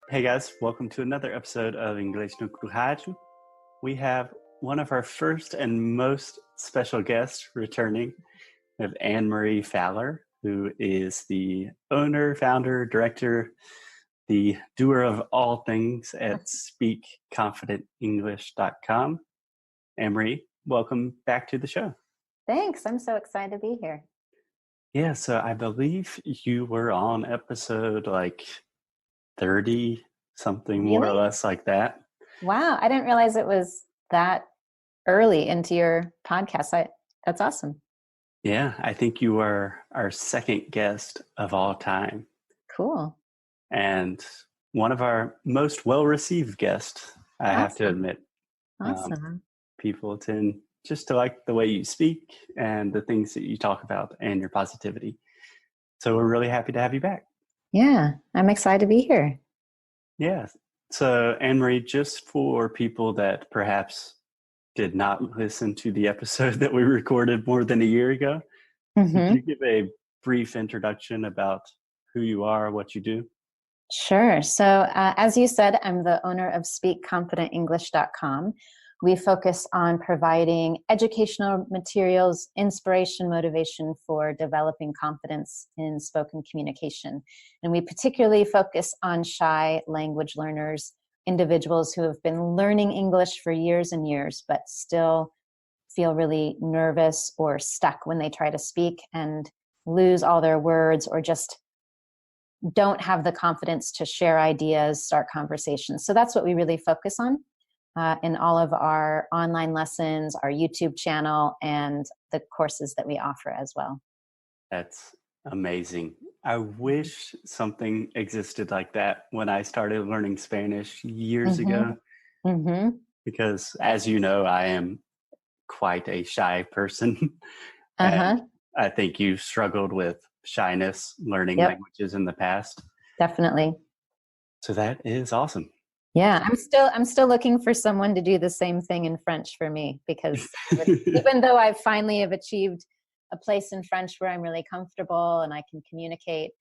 Hey guys, welcome to another episode of Inglês no Rádio. We have one of our first and most special guests returning. We have Annemarie Fowler, who is the owner, founder, director, the doer of all things at speakconfidentenglish.com. Annemarie, welcome back to the show. Thanks. I'm so excited to be here. Yeah, so I believe you were on episode 30, something more or Really? less like that. Wow. I didn't realize it was that early into your podcast. That's awesome. Yeah, I think you are our second guest of all time Cool. and one of our most well-received guests, I have to Awesome. admit. Awesome. People tend just to like the way you speak and the things that you talk about and your positivity. So we're really happy to have you back. Yeah. I'm excited to be here. Yeah. So Annemarie, just for people that perhaps did not listen to the episode that we recorded more than a year ago, could you Mm-hmm. give a brief introduction about who you are, what you do? Sure. So, as you said, I'm the owner of speakconfidentenglish.com. We focus on providing educational materials, inspiration, motivation for developing confidence in spoken communication. And we particularly focus on shy language learners, individuals who have been learning English for years and years, but still feel really nervous or stuck when they try to speak and lose all their words or just don't have the confidence to share ideas, start conversations. So that's what we really focus on in all of our online lessons, our YouTube channel, and the courses that we offer as well. That's amazing. I wish something existed like that when I started learning Spanish years Mm-hmm. ago, Mm-hmm. because as you know, I am quite a shy person. And Uh-huh. I think you've struggled with shyness learning Yep. languages in the past. Definitely. So that is awesome. Yeah. I'm still looking for someone to do the same thing in French for me, because even though I finally have achieved a place in French where I'm really comfortable and I can communicate,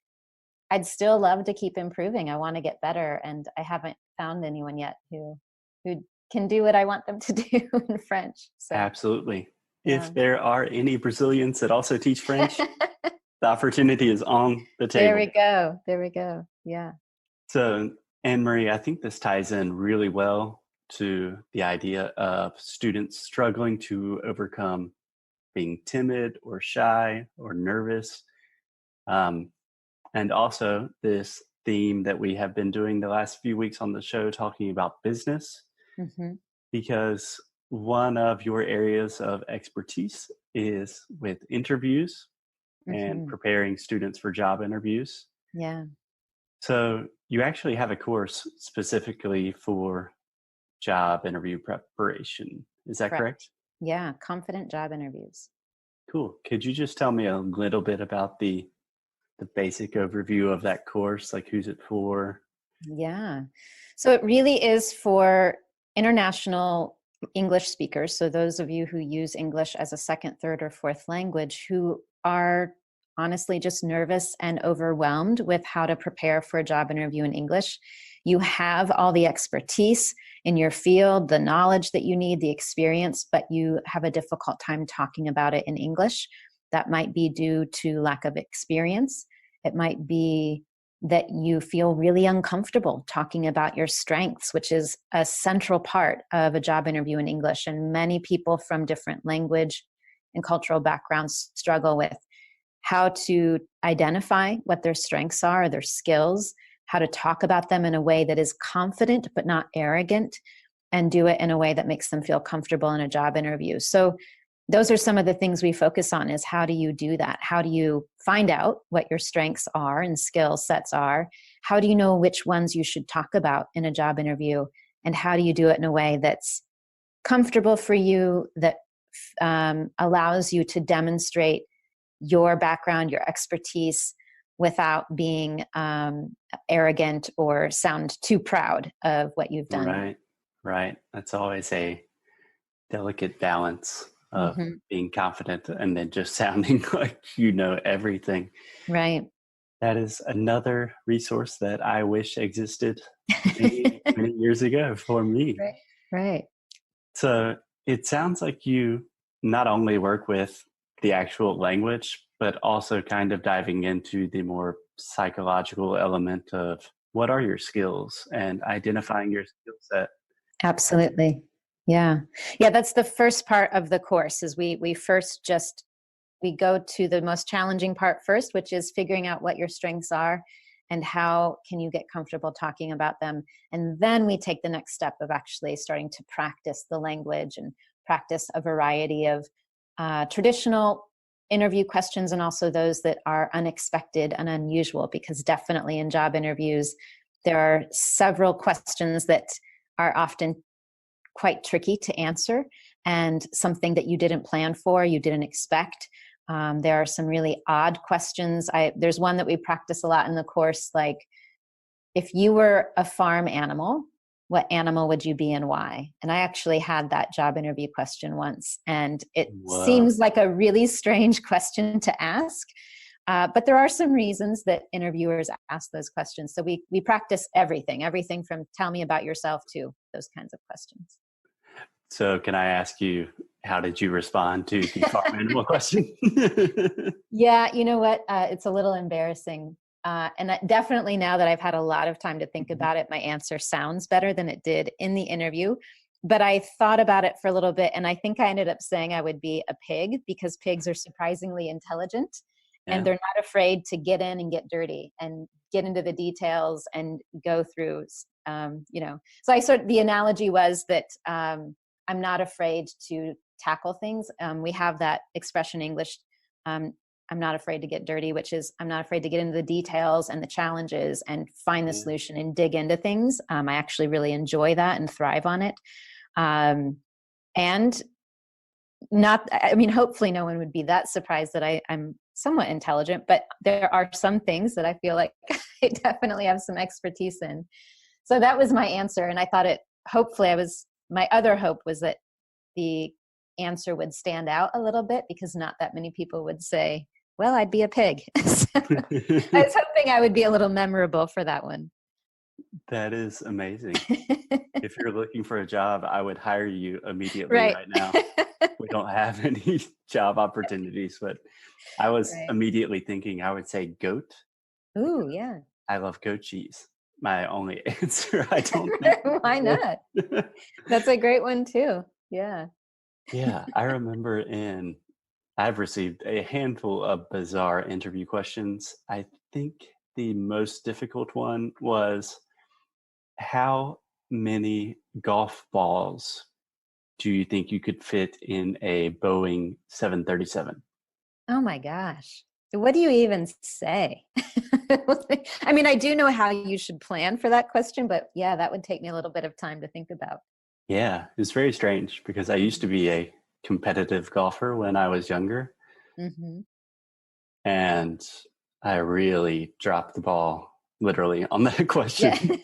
I'd still love to keep improving. I want to get better, and I haven't found anyone yet who can do what I want them to do in French. So, Absolutely. yeah. If there are any Brazilians that also teach French, the opportunity is on the There table. we go. There we go. Yeah. So, Annemarie, I think this ties in really well to the idea of students struggling to overcome being timid or shy or nervous. Um, and also this theme that we have been doing the last few weeks on the show, talking about business, Hmm. because one of your areas of expertise is with interviews and Hmm. preparing students for job interviews. Yeah. So you actually have a course specifically for job interview preparation. Is that correct? Correct. Yeah. Confident job interviews. Cool. Could you just tell me a little bit about the basic overview of that course? Like who's it for? Yeah. So it really is for international English speakers. So those of you who use English as a second, third, or fourth language who are honestly just nervous and overwhelmed with how to prepare for a job interview in English. You have all the expertise in your field, the knowledge that you need, the experience, but you have a difficult time talking about it in English. That might be due to lack of experience. It might be that you feel really uncomfortable talking about your strengths, which is a central part of a job interview in English. And many people from different language and cultural backgrounds struggle with how to identify what their strengths are, their skills, how to talk about them in a way that is confident but not arrogant, and do it in a way that makes them feel comfortable in a job interview. So those are some of the things we focus on, is how do you do that? How do you find out what your strengths are and skill sets are? How do you know which ones you should talk about in a job interview? And how do you do it in a way that's comfortable for you, that allows you to demonstrate your background, your expertise, without being arrogant or sound too proud of what you've done? Right. Right. That's always a delicate balance of Mm-hmm. being confident and then just sounding like you know everything. Right. That is another resource that I wish existed many, many years ago for me. Right. Right. So it sounds like you not only work with the actual language, but also kind of diving into the more psychological element of what are your skills and identifying your skill set. Absolutely. Yeah. Yeah, that's the first part of the course is we first just we go to the most challenging part first, which is figuring out what your strengths are and how can you get comfortable talking about them. And then we take the next step of actually starting to practice the language and practice a variety of traditional interview questions and also those that are unexpected and unusual, because definitely in job interviews, there are several questions that are often quite tricky to answer and something that you didn't plan for, you didn't expect. There are some really odd questions. There's one that we practice a lot in the course, like, if you were a farm animal, what animal would you be and why? And I actually had that job interview question once, and it Whoa. seems like a really strange question to ask. But there are some reasons that interviewers ask those questions. So we practice everything from tell me about yourself to those kinds of questions. So can I ask you, how did you respond to the farm animal question? Yeah, you know what? It's a little embarrassing. Definitely now that I've had a lot of time to think about it, my answer sounds better than it did in the interview. But I thought about it for a little bit, and I think I ended up saying I would be a pig because pigs are surprisingly intelligent and Yeah. they're not afraid to get in and get dirty and get into the details and go through, So the analogy was that I'm not afraid to tackle things. We have that expression in English. I'm not afraid to get dirty, which is I'm not afraid to get into the details and the challenges and find the Yeah. solution and dig into things. I actually really enjoy that and thrive on it. And hopefully no one would be that surprised that I'm somewhat intelligent, but there are some things that I feel like I definitely have some expertise in. So that was my answer. And I thought my other hope was that the answer would stand out a little bit because not that many people would say, well, I'd be a pig. So I was hoping I would be a little memorable for that one. That is amazing. If you're looking for a job, I would hire you immediately Right. right now. We don't have any job opportunities, but I was Right. immediately thinking I would say goat. Ooh, yeah. I love goat cheese. My only answer. I don't think Why people not? will. That's a great one too. Yeah. Yeah, I remember I've received a handful of bizarre interview questions. I think the most difficult one was, how many golf balls do you think you could fit in a Boeing 737? Oh my gosh. What do you even say? I do know how you should plan for that question, but yeah, that would take me a little bit of time to think about. Yeah, it's very strange because I used to be a competitive golfer when I was younger, Mm-hmm. and I really dropped the ball literally on that Yeah. question.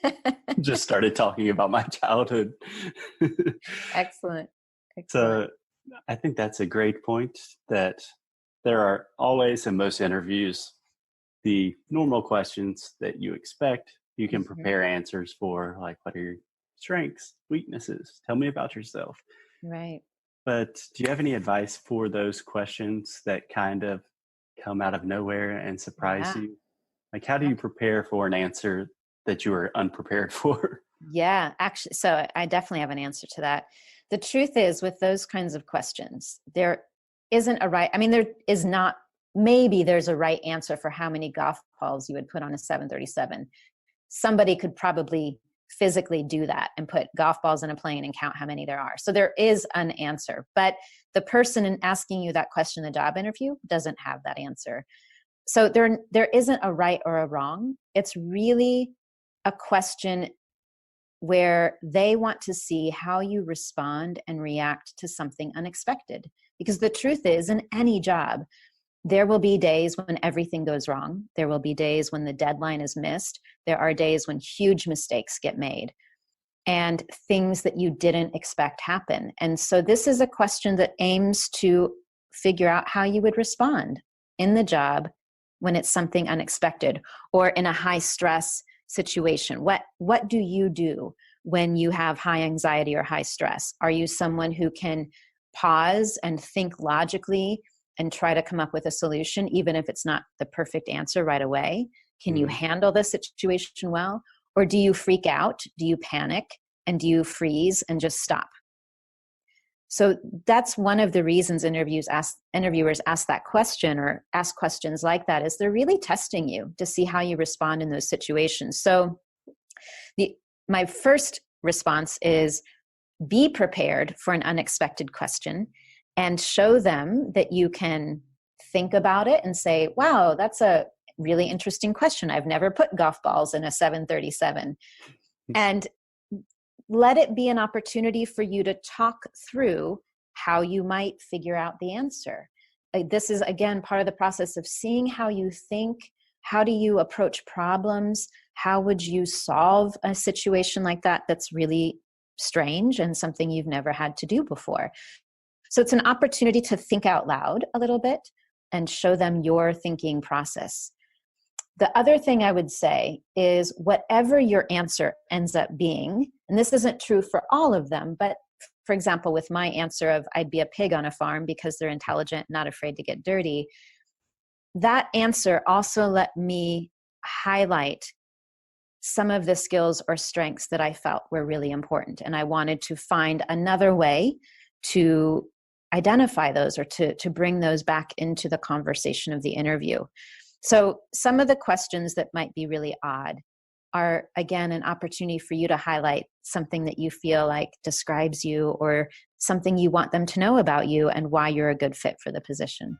Just started talking about my childhood. Excellent. Excellent. So I think that's a great point, that there are always in most interviews the normal questions that you expect. You can Mhm. prepare answers for, like, what are your strengths, weaknesses? Tell me about yourself. Right. But do you have any advice for those questions that kind of come out of nowhere and surprise Yeah. you? Like, how do you prepare for an answer that you were unprepared for? Yeah, actually, so I definitely have an answer to that. The truth is, with those kinds of questions, there isn't a right, there is not, maybe there's a right answer for how many golf balls you would put on a 737. Somebody could probably physically do that and put golf balls in a plane and count how many there are. So there is an answer, but the person asking you that question in the job interview doesn't have that answer. So there isn't a right or a wrong. It's really a question where they want to see how you respond and react to something unexpected. Because the truth is, in any job, there will be days when everything goes wrong. There will be days when the deadline is missed. There are days when huge mistakes get made and things that you didn't expect happen. And so this is a question that aims to figure out how you would respond in the job when it's something unexpected or in a high stress situation? What do you do when you have high anxiety or high stress? Are you someone who can pause and think logically and try to come up with a solution, even if it's not the perfect answer right away? Can you handle the situation well? Or do you freak out? Do you panic? And do you freeze and just stop? So that's one of the reasons interviewers ask that question or ask questions like that, is they're really testing you to see how you respond in those situations. So my first response is be prepared for an unexpected question and show them that you can think about it and say, wow, that's a really interesting question. I've never put golf balls in a 737. And let it be an opportunity for you to talk through how you might figure out the answer. This is, again, part of the process of seeing how you think. How do you approach problems? How would you solve a situation like that that's really strange and something you've never had to do before? So it's an opportunity to think out loud a little bit and show them your thinking process. The other thing I would say is whatever your answer ends up being, and this isn't true for all of them, but for example, with my answer of I'd be a pig on a farm because they're intelligent, not afraid to get dirty, that answer also let me highlight some of the skills or strengths that I felt were really important. And I wanted to find another way to identify those or to bring those back into the conversation of the interview. So some of the questions that might be really odd are, again, an opportunity for you to highlight something that you feel like describes you or something you want them to know about you and why you're a good fit for the position.